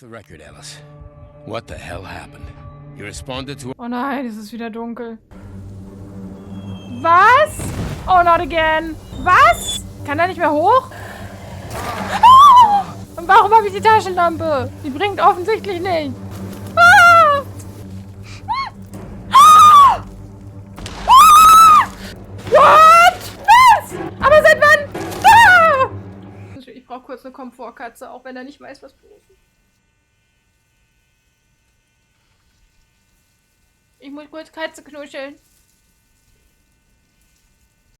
the record, Alice. What the hell happened? You responded to... Oh nein, es ist wieder dunkel. Was? Oh, not again. Was? Kann er nicht mehr hoch? Ah! Und warum habe ich die Taschenlampe? Die bringt offensichtlich nicht. Ah! Ah! Ah! What? Was? Aber seit wann? Ah! Ich brauche kurz eine Komfortkatze, auch wenn er nicht weiß, was los ist. Ich muss kurz Katze knuscheln.